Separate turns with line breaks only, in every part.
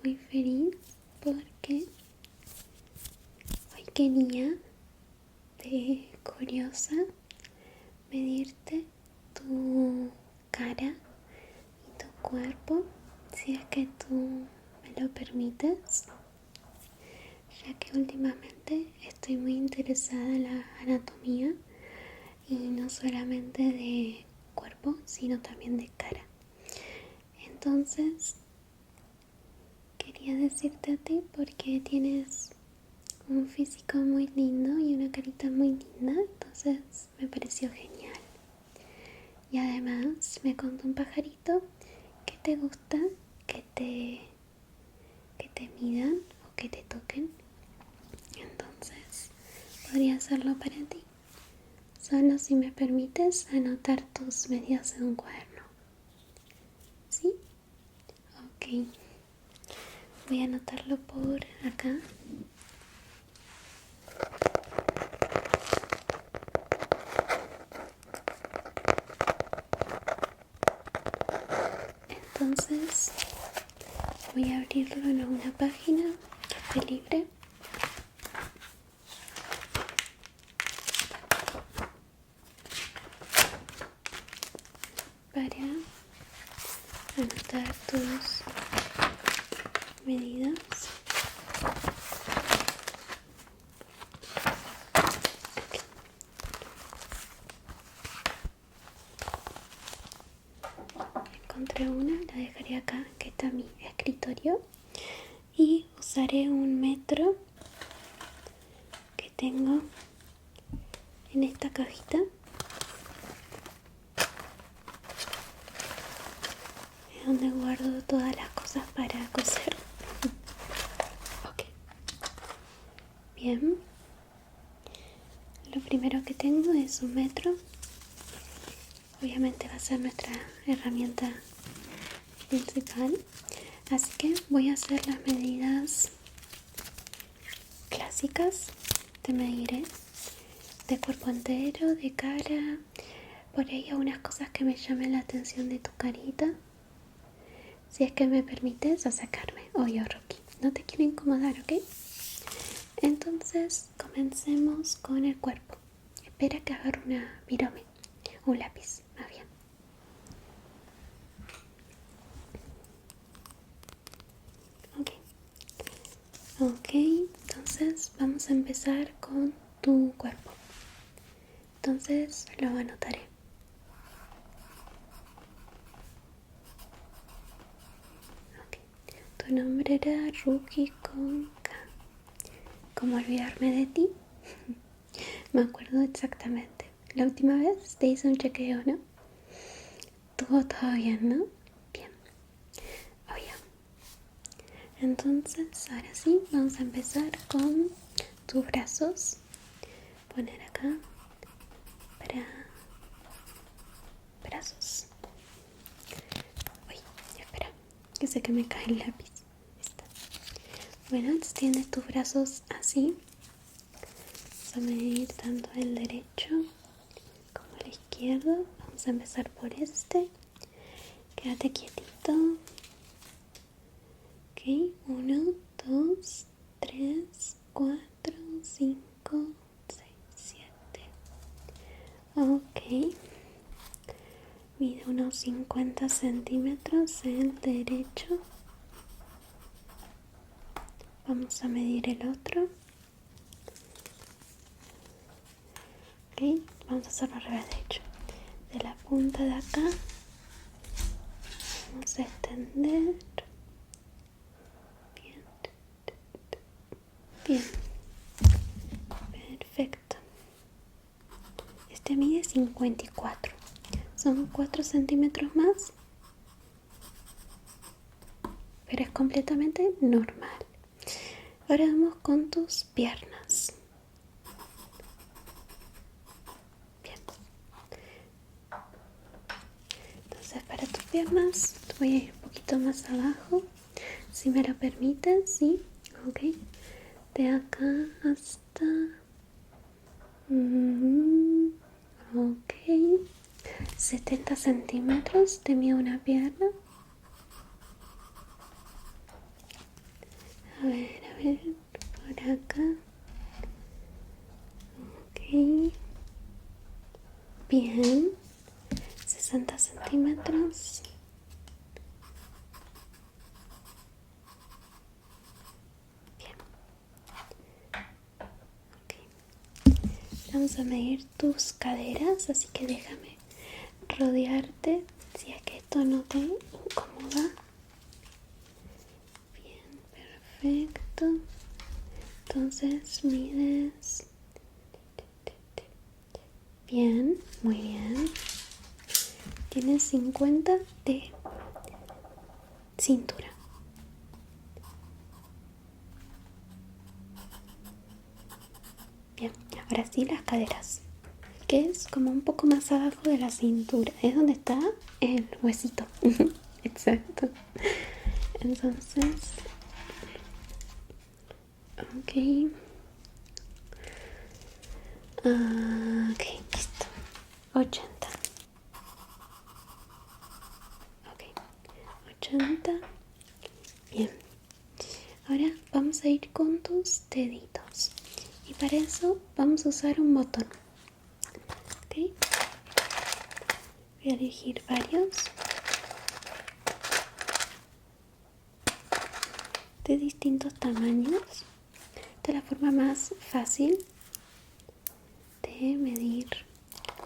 muy feliz porque hoy quería, de curiosa, medirte tu cara y tu cuerpo, si es que tú me lo permites, ya que últimamente estoy muy interesada en la anatomía y no solamente de cuerpo, sino también de cara. Entonces, quería decirte a ti porque tienes un físico muy lindo y una carita muy linda, entonces me pareció genial. Y además me contó un pajarito que te gusta que te midan o que te toquen. Entonces, podría hacerlo para ti. Solo si me permites anotar tus medidas en un cuaderno. ¿Sí? Ok. Voy a anotarlo por acá. Entonces, voy a abrirlo en una página que esté libre. Para anotar tus medidas. Encontré una, la dejaré acá, que está en mi escritorio. Y usaré un metro que tengo en esta cajita. Es donde guardo todas las cosas para coser. Ok. Bien. Lo primero que tengo es un metro. Obviamente va a ser nuestra herramienta principal. Así que voy a hacer las medidas clásicas. Te mediré de cuerpo entero, de cara. Por ahí algunas cosas que me llamen la atención de tu carita. Si es que me permites acercarme. Oye, Rocky, no te quiero incomodar, ¿ok? Entonces, comencemos con el cuerpo. Espera que agarre una virome, un lápiz, más bien. Ok, entonces vamos a empezar con tu cuerpo. Entonces lo anotaré. Okay. Tu nombre era Ruki con K. ¿Cómo olvidarme de ti? Me acuerdo exactamente. La última vez te hice un chequeo, ¿no? Todo bien, ¿no? Bien. Oye. Entonces, ahora sí, vamos a empezar con tus brazos. Poner acá para brazos. Uy, espera, que sé que me cae el lápiz. Está. Bueno, extiendes tus brazos así. Vamos a medir tanto el derecho como el izquierdo. Vamos a empezar por este. Quédate quietito. Ok, 1, 2, 3, 4, 5, 6, 7. Ok. Mide unos 50 centímetros el derecho. Vamos a medir el otro. Ok, vamos a hacerlo al revés, de hecho. De la punta de acá vamos a extender. Bien. Bien. Perfecto. Este mide 54. Son 4 centímetros más. Pero es completamente normal. Ahora vamos con tus piernas. Bien. Entonces para tus piernas voy a ir un poquito más abajo. Si me lo permites, sí. Ok. De acá hasta... Ok. 70 centímetros de mide una pierna. ver, por acá. Ok. Bien. 60 centímetros. Bien. Ok. Vamos a medir tus caderas, así que déjame rodearte si es que esto no te incomoda. Bien, perfecto. Entonces mides. Bien, muy bien. Tienes 50 de cintura. Bien, ahora sí las caderas, que es como un poco más abajo de la cintura. Es donde está el huesito. Exacto. Entonces, ok. Ok, listo. 80. Ok, 80. Bien. Ahora vamos a ir con tus deditos. Y para eso vamos a usar un botón. Ok. Voy a elegir varios de distintos tamaños. Esta es la forma más fácil de medir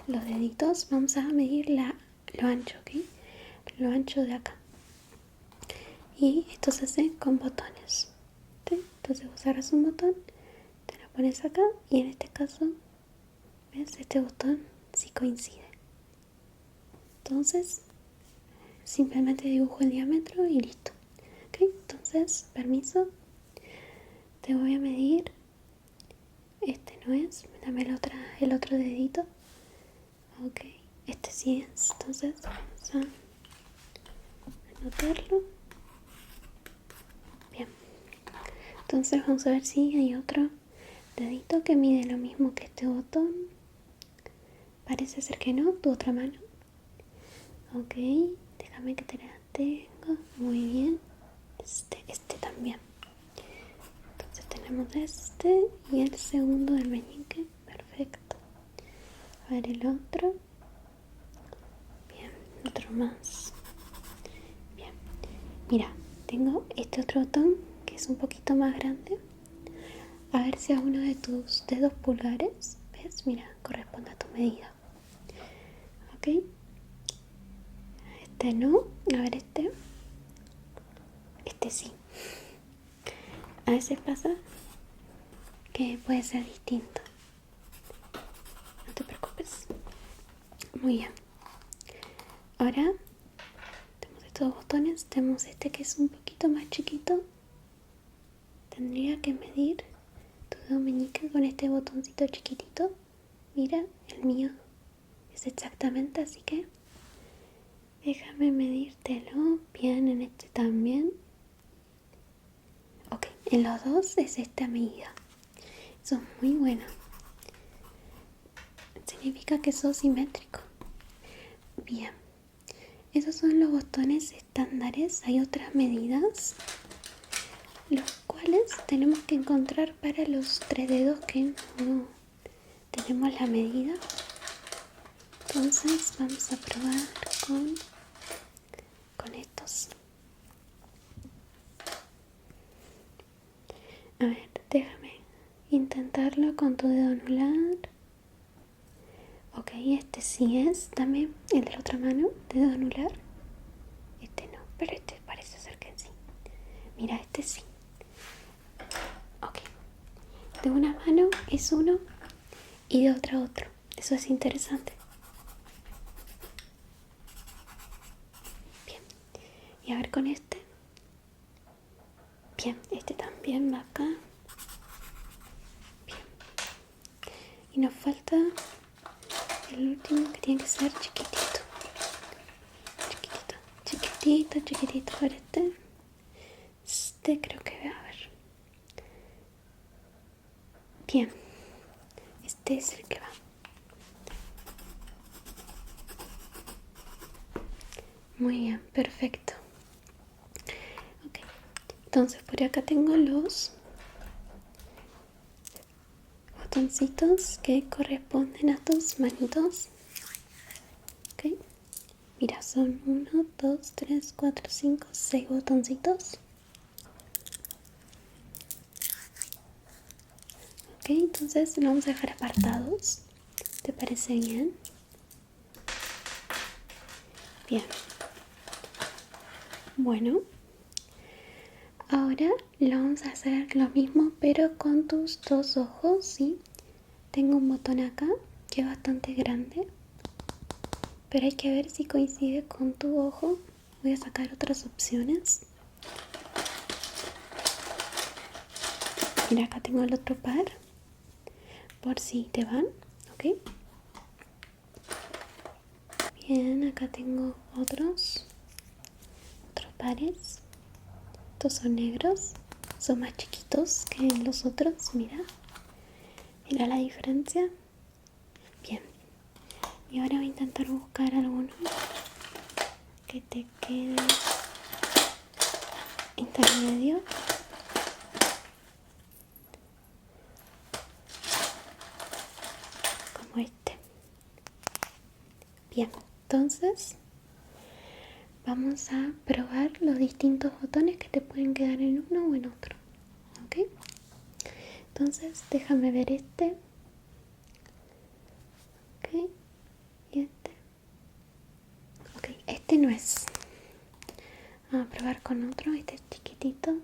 los deditos. Vamos a medir lo ancho, ¿ok? Lo ancho de acá. Y esto se hace con botones. ¿Sí? Entonces usarás un botón, te lo pones acá y en este caso, ¿ves? Este botón sí coincide. Entonces, simplemente dibujo el diámetro y listo. ¿Ok? Entonces, permiso. Te voy a medir. Este no es. Dame el otro dedito. Ok. Este sí es. Entonces, vamos a anotarlo. Bien. Entonces, vamos a ver si hay otro dedito que mide lo mismo que este botón. Parece ser que no. Tu otra mano. Ok. Déjame que te la tengo. Muy bien. Este también. Entonces tenemos este y el segundo del meñique. Perfecto. A ver el otro. Bien, otro más. Bien. Mira, tengo este otro botón que es un poquito más grande. A ver si a uno de tus dedos pulgares, ¿ves? Mira, corresponde a tu medida. Ok. Este no. A ver este. Este sí. A veces pasa que puede ser distinto. No te preocupes. Muy bien. Ahora tenemos estos botones. Tenemos este que es un poquito más chiquito. Tendría que medir tu dedo meñique con este botoncito chiquitito. Mira, el mío es exactamente así que déjame medírtelo. Bien, en este también. Ok, en los dos es esta medida. Eso es muy bueno. Significa que sos simétrico. Bien. Esos son los botones estándares. Hay otras medidas, los cuales tenemos que encontrar para los tres dedos que no tenemos la medida. Entonces vamos a probar con estos. A ver, déjame intentarlo con tu dedo anular. Ok, este sí es. Dame el de la otra mano, dedo anular. Este no, pero este parece ser que sí. Mira, este sí. Ok. De una mano es uno y de otra otro. Eso es interesante. Bien. Y a ver con este. Bien, este también va acá. Bien. Y nos falta el último que tiene que ser chiquitito. Chiquitito, chiquitito, chiquitito. A ver este creo que va a ver. Bien. Este es el que va. Muy bien, perfecto. Ok. Entonces por acá tengo los botoncitos que corresponden a tus manitos. Ok, mira, son 1, 2, 3, 4, 5, 6 botoncitos. Ok, entonces lo vamos a dejar apartados. ¿Te parece bien? Bien. Bueno, ahora lo vamos a hacer lo mismo, pero con tus dos ojos, ¿sí? Tengo un botón acá que es bastante grande, pero hay que ver si coincide con tu ojo. Voy a sacar otras opciones. Mira, acá tengo el otro par, por si te van, ¿ok? Bien, acá tengo otros pares. Estos son negros, son más chiquitos que los otros, mira la diferencia. Bien, y ahora voy a intentar buscar alguno que te quede intermedio. Como este. Bien, entonces vamos a probar los distintos botones que te pueden quedar en uno o en otro. ¿Ok? Entonces déjame ver este. Ok, y este. Ok, este no es. Vamos a probar con otro. Este es chiquitito.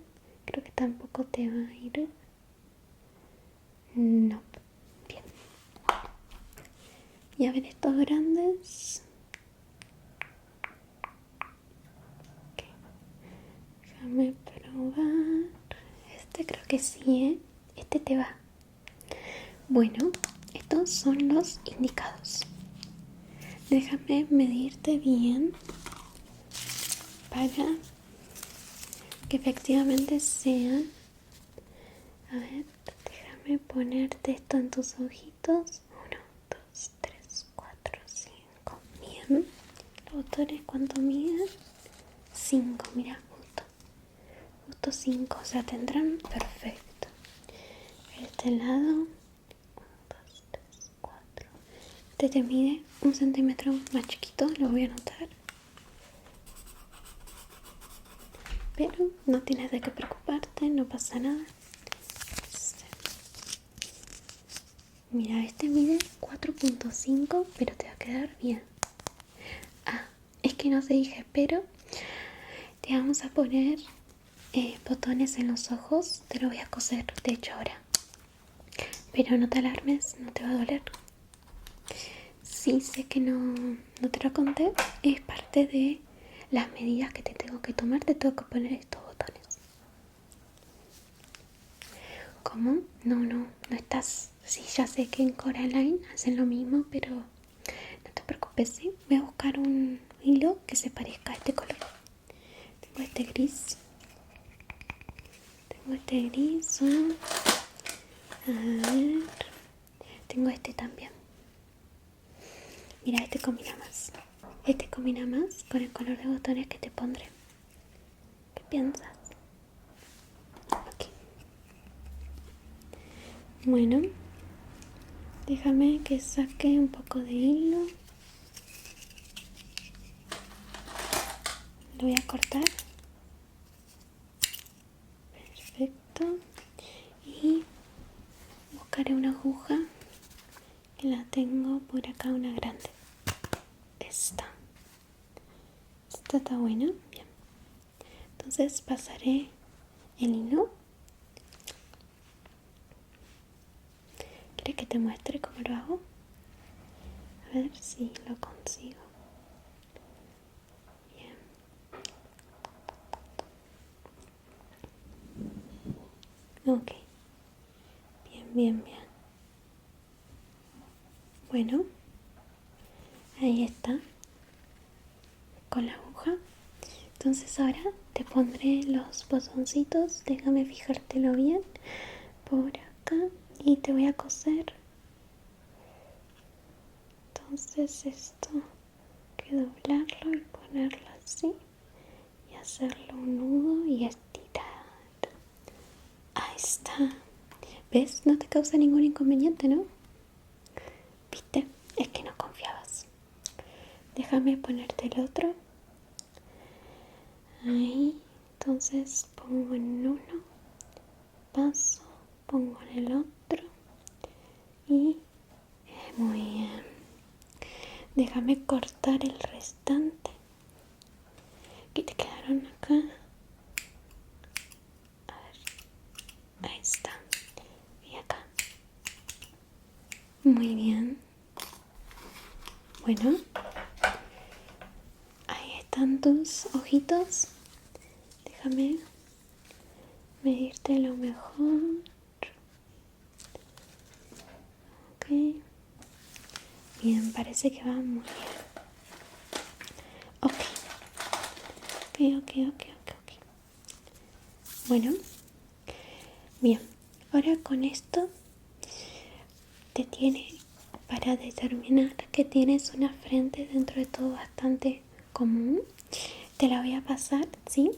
Creo que tampoco te va a ir. No. Bien. Y a ver estos grandes. Okay. Déjame probar. Este creo que sí, ¿eh? Este te va. Bueno, estos son los indicados. Déjame medirte bien para que efectivamente sean. A ver, déjame ponerte esto en tus ojitos. 1, 2, 3, 4, 5. Bien. Los botones, ¿cuánto miden? 5, mira, justo 5. O sea, tendrán perfecto. Este lado. 1, 2, 3, 4. Este te mide 1 centímetro más chiquito, lo voy a anotar. Pero no tienes de qué preocuparte, no pasa nada. Mira, este mide 4.5, pero te va a quedar bien. Ah, es que no te dije, pero te vamos a poner botones en los ojos. Te lo voy a coser, de hecho, ahora. Pero no te alarmes, no te va a doler. Sí, sé que no te lo conté. Es parte de las medidas que te tengo que tomar. Te tengo que poner estos botones. ¿Cómo? No estás. Sí, ya sé que en Coraline hacen lo mismo, pero no te preocupes, ¿sí? Voy a buscar un hilo que se parezca a este color. Tengo este gris. A ver. Tengo este también. Mira, este combina más. Este combina más con el color de botones que te pondré. ¿Qué piensas? Ok. Bueno, déjame que saque un poco de hilo. Lo voy a cortar. Perfecto. Y buscaré una aguja que la tengo por acá, una grande. Esta está buena. Bien. Entonces pasaré el hilo. ¿Quieres que te muestre cómo lo hago? A ver si lo consigo. Bien. Ok. Bien. Bueno, ahí está. Con la aguja. Entonces ahora te pondré los botoncitos. Déjame fijártelo bien. Por acá. Y te voy a coser. Entonces esto hay que doblarlo y ponerlo así. Y hacerle un nudo y estirar. Ahí está. ¿Ves? No te causa ningún inconveniente, ¿no? ¿Viste? Es que no confiabas. Déjame ponerte el otro. Ahí. Entonces pongo en uno. Paso. Pongo en el otro. Y muy bien. Déjame cortar el restante. ¿Qué te quedaron acá? A ver. Ahí está. Y acá. Muy bien. Bueno. Ahí están tus ojitos. Déjame medirte lo mejor. Ok. Bien, parece que va muy bien. Ok. Ok. Bueno. Bien. Ahora con esto te tiene para determinar que tienes una frente dentro de todo bastante común. Te la voy a pasar, ¿sí?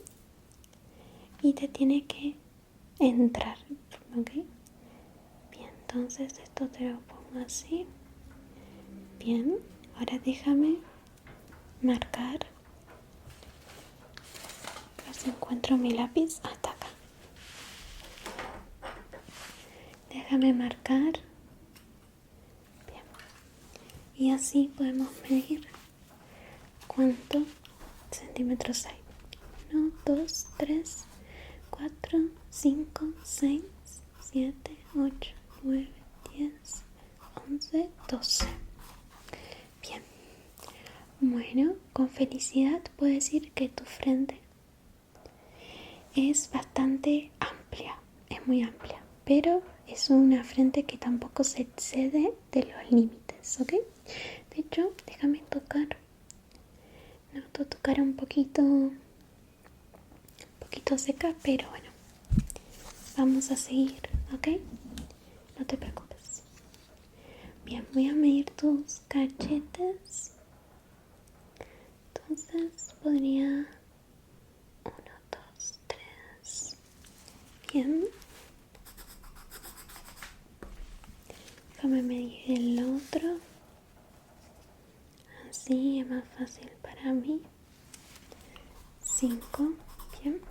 Y te tiene que entrar, ¿ok? Bien, entonces esto te lo pongo así. Bien, ahora déjame marcar. A ver si encuentro mi lápiz hasta acá. Déjame marcar. Bien. Y así podemos medir cuántos centímetros hay. 1, 2, 3, 4, 5, 6, 7, 8, 9, 10, 11, 12. Bien. Bueno, con felicidad puedo decir que tu frente es bastante amplia, es muy amplia, pero es una frente que tampoco se excede de los límites, ¿ok? De hecho, déjame tocar. Noto tu cara un poquito seca, pero bueno, vamos a seguir, ¿ok? No te preocupes. Bien, voy a medir tus cachetes. Entonces podría 1, 2, 3. Bien. Déjame medir el otro. Así es más fácil para mí. 5. Bien.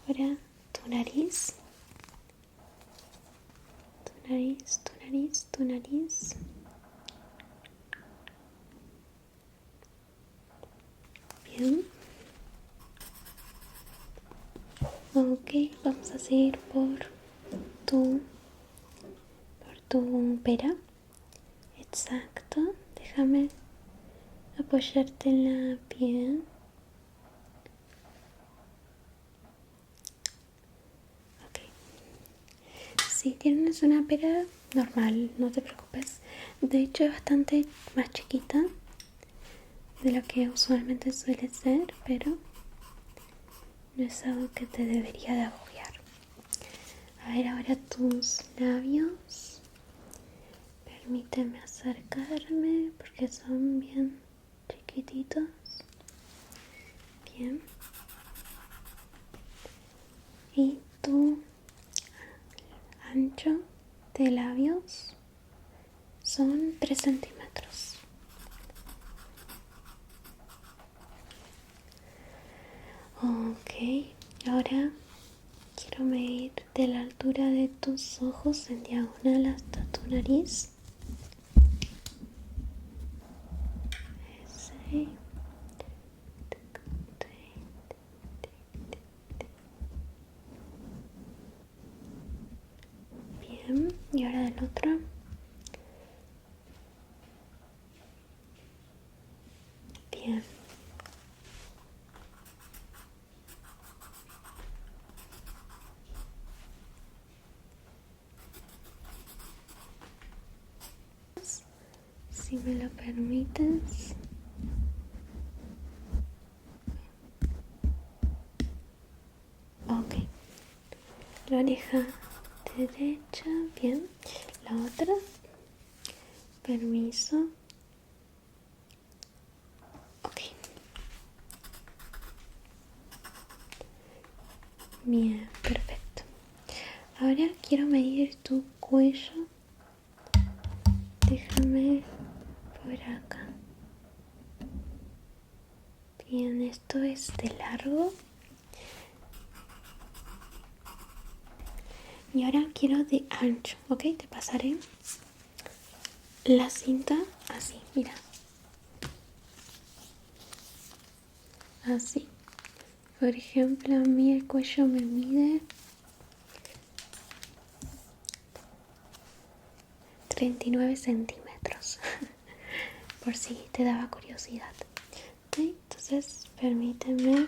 Ahora tu nariz. Tu nariz, tu nariz, tu nariz. Bien. Ok, vamos a seguir por tu pera. Exacto. Déjame apoyártela bien. Ok. Si tienes una pera normal, no te preocupes. De hecho es bastante más chiquita de lo que usualmente suele ser, pero no es algo que te debería de agobiar. A ver ahora tus labios. Permíteme acercarme porque son bien chiquititos. Bien. Y tu ancho de labios son 3 centímetros. Ok, ahora quiero medir de la altura de tus ojos en diagonal hasta tu nariz. Ese. Bien, y ahora del otro. Bien. Si me lo permites. Ok. La oreja derecha. Bien. La otra. Permiso. Ok. Bien, perfecto. Ahora quiero medir tu cuello. Déjame por acá. Bien, esto es de largo. Y ahora quiero de ancho, ¿ok? Te pasaré la cinta así, mira. Así. Por ejemplo, a mí el cuello me mide 39 centímetros. Por si te daba curiosidad. ¿Ok? Entonces, permíteme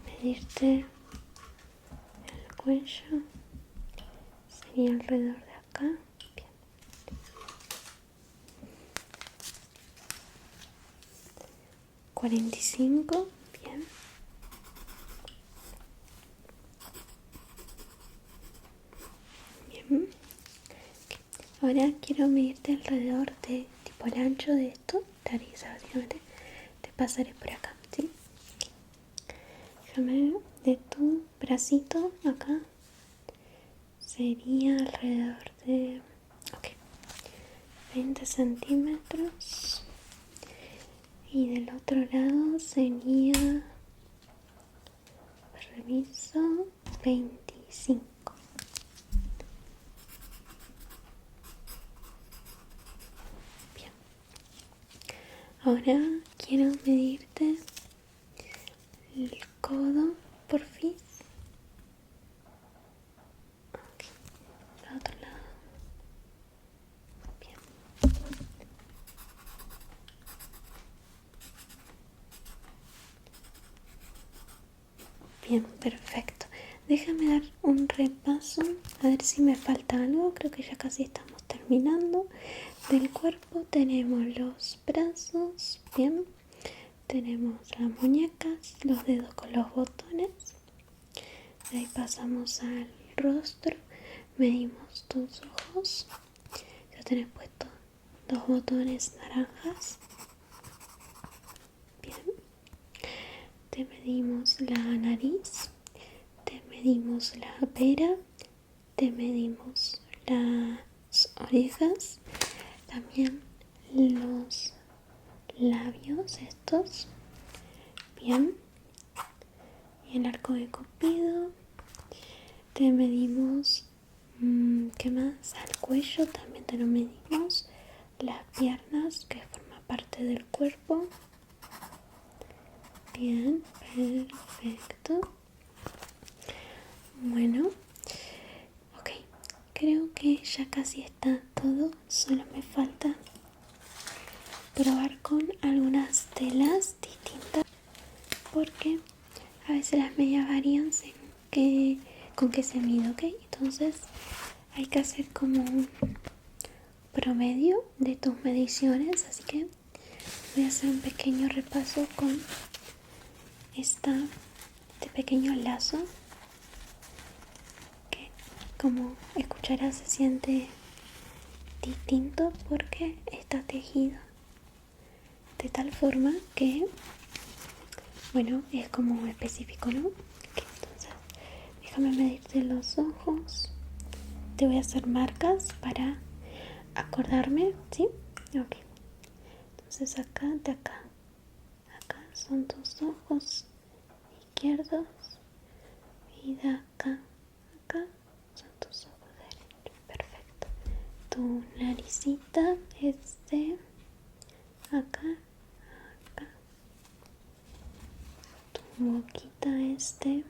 medirte el cuello. Sería alrededor de acá. Bien. 45. Bien. Bien. Ahora quiero medirte alrededor de tipo el ancho de esto. Nariz, básicamente. Te pasaré por acá, ¿sí? Déjame de tu bracito acá. Sería alrededor de 20 centímetros. Y del otro lado sería, permiso, 25. Bien. Ahora quiero medirte el codo, por fin. Ok. Al otro lado. Bien. Bien, perfecto. Déjame dar un repaso, a ver si me falta algo. Creo que ya casi estamos terminando. Del cuerpo tenemos los brazos, bien. Tenemos las muñecas, los dedos con los botones. De ahí pasamos al rostro. Medimos tus ojos. Ya tenés puesto dos botones naranjas. Bien. Te medimos la nariz. Te medimos la pera. Te medimos las orejas. También los labios estos. Bien. Y el arco de Cupido. Te medimos, ¿qué más? Al cuello también te lo medimos. Las piernas, que forma parte del cuerpo. Bien, perfecto. Bueno, ok. Creo que ya casi está todo. Solo me falta probar con algunas telas distintas. Porque a veces las medias varían con qué se mide, ¿ok? Entonces hay que hacer como un promedio de tus mediciones, así que voy a hacer un pequeño repaso con este pequeño lazo que, como escucharás, se siente distinto porque está tejido de tal forma que, bueno, es como específico, ¿no? Okay, entonces déjame medirte los ojos. Te voy a hacer marcas para acordarme, ¿sí? Ok. Entonces acá, de acá. Acá son tus ojos izquierdos. Y de acá, acá son tus ojos derechos. Perfecto. Tu naricita es de acá, acá. Tu boquita es de...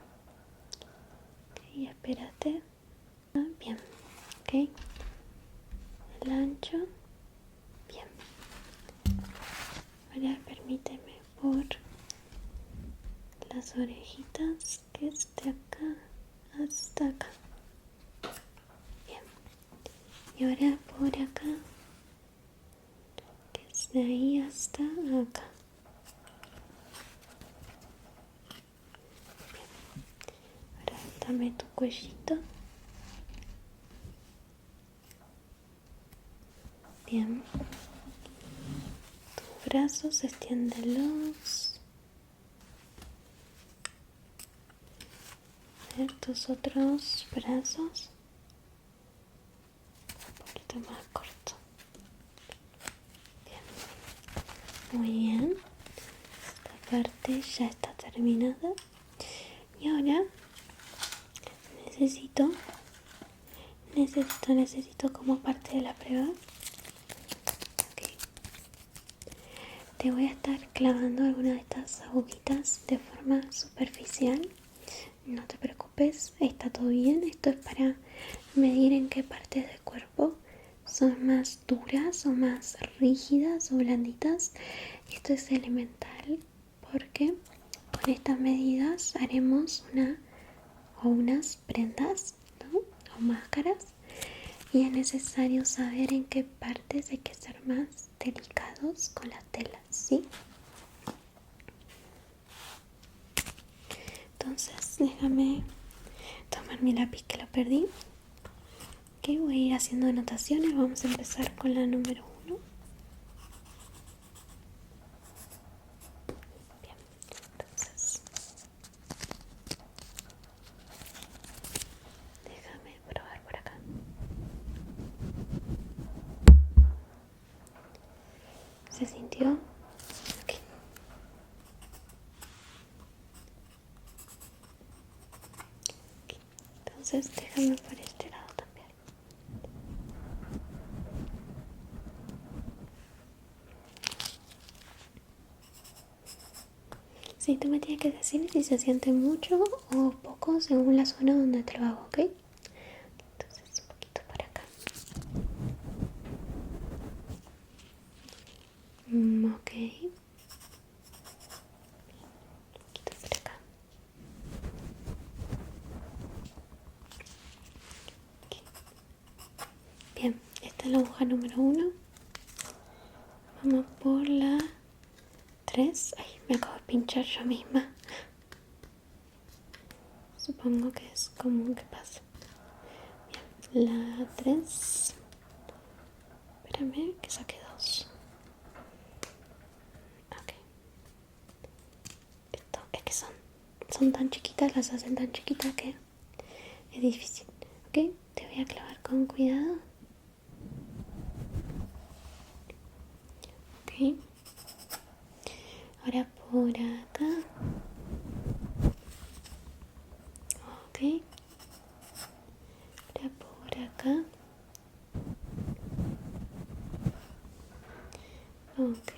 Ok, espérate. Ah, bien. Ok. El ancho. Bien. Ahora permíteme por las orejitas, que es de acá hasta acá. Bien. Y ahora por acá, que es de ahí hasta acá. Bien. Ahora dame tu cuellito. Bien. Tus brazos, extiéndelos. ver tus otros brazos. Un poquito más corto. Bien. Muy bien. Esta parte ya está terminada. Y ahora necesito como parte de la prueba. Okay. Te voy a estar clavando alguna de estas agujitas de forma superficial. No te preocupes, está todo bien. Esto es para medir en qué partes del cuerpo son más duras o más rígidas o blanditas. Esto es elemental porque con estas medidas haremos unas prendas, ¿no? O máscaras, y es necesario saber en qué partes hay que ser más delicados con las telas, ¿sí? Entonces déjame tomar mi lápiz que lo perdí. Ok, voy a ir haciendo anotaciones. Vamos a empezar con la número 1. Bien, entonces déjame probar por acá. ¿Se sintió? Ok. Entonces déjame por este lado también. Sí, tú me tienes que decir si se siente mucho o poco según la zona donde te lo hago, ¿ok? Entonces un poquito por acá. Ok. Un poquito por acá. Okay. Bien, esta es la aguja número 1. Vamos por la 3. Ay, me acabo de pinchar yo misma. Supongo que es común que pase. Bien, la 3. Espérame, que saqué 2. Ok. Esto, es que son tan chiquitas, las hacen tan chiquitas que es difícil. Ok, te voy a clavar con cuidado. Ok. Ahora por acá. Ok. Ahora por acá. Ok.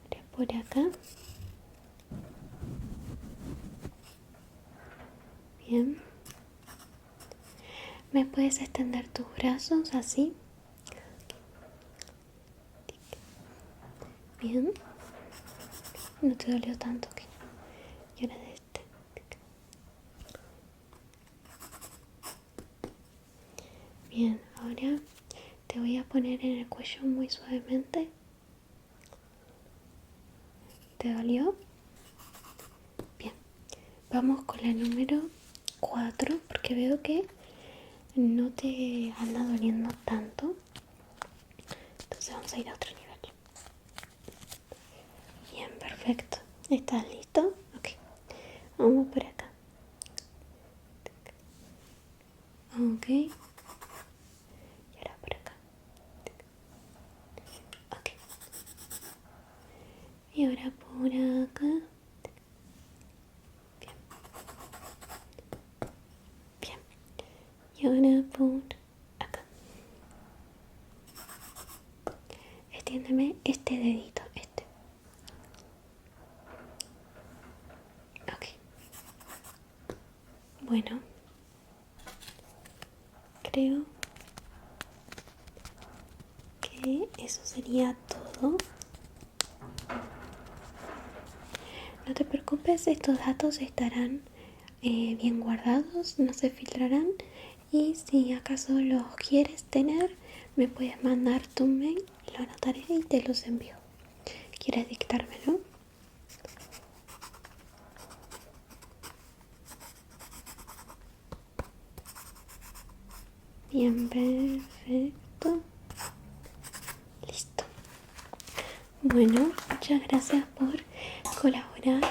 Ahora por acá. Bien. ¿Me puedes extender tus brazos así? Bien. No te dolió tanto que. Y ahora de este. Bien, ahora te voy a poner en el cuello muy suavemente. ¿Te dolió? Bien. Vamos con la número 4 porque veo que no te anda doliendo tanto. Entonces vamos a ir a otro nivel. Bien, perfecto. ¿Estás listo? Ok. Vamos por acá. Ok. Y ahora por acá. Ok. Y ahora por acá. Bien. Bien. Y ahora por acá. Extiéndeme este dedito. Este. Ok. Bueno. Creo que eso sería todo. No te preocupes, estos datos estarán bien guardados, no se filtrarán, y si acaso los quieres tener, me puedes mandar tu mail, lo anotaré y te los envío. ¿Quieres dictármelo? Bien, perfecto. Listo. Bueno, muchas gracias por colaborar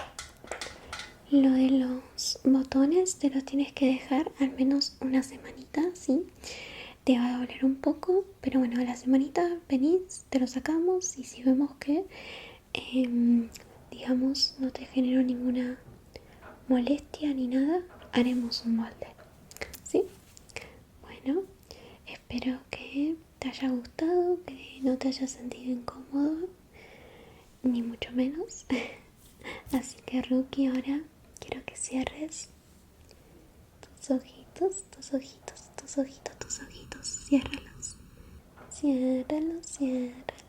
Lo de los botones te los tienes que dejar al menos una semanita, ¿sí? Te va a doler un poco, pero bueno, a la semanita venís, te lo sacamos y si vemos que, digamos, no te generó ninguna molestia ni nada, haremos un molde, ¿sí? Bueno, espero que te haya gustado, que no te hayas sentido incómodo, ni mucho menos. Así que Rookie, ahora quiero que cierres tus ojitos, tus ojitos, tus ojitos, tus ojitos. Ciérralos, ciérralos, ciérralos.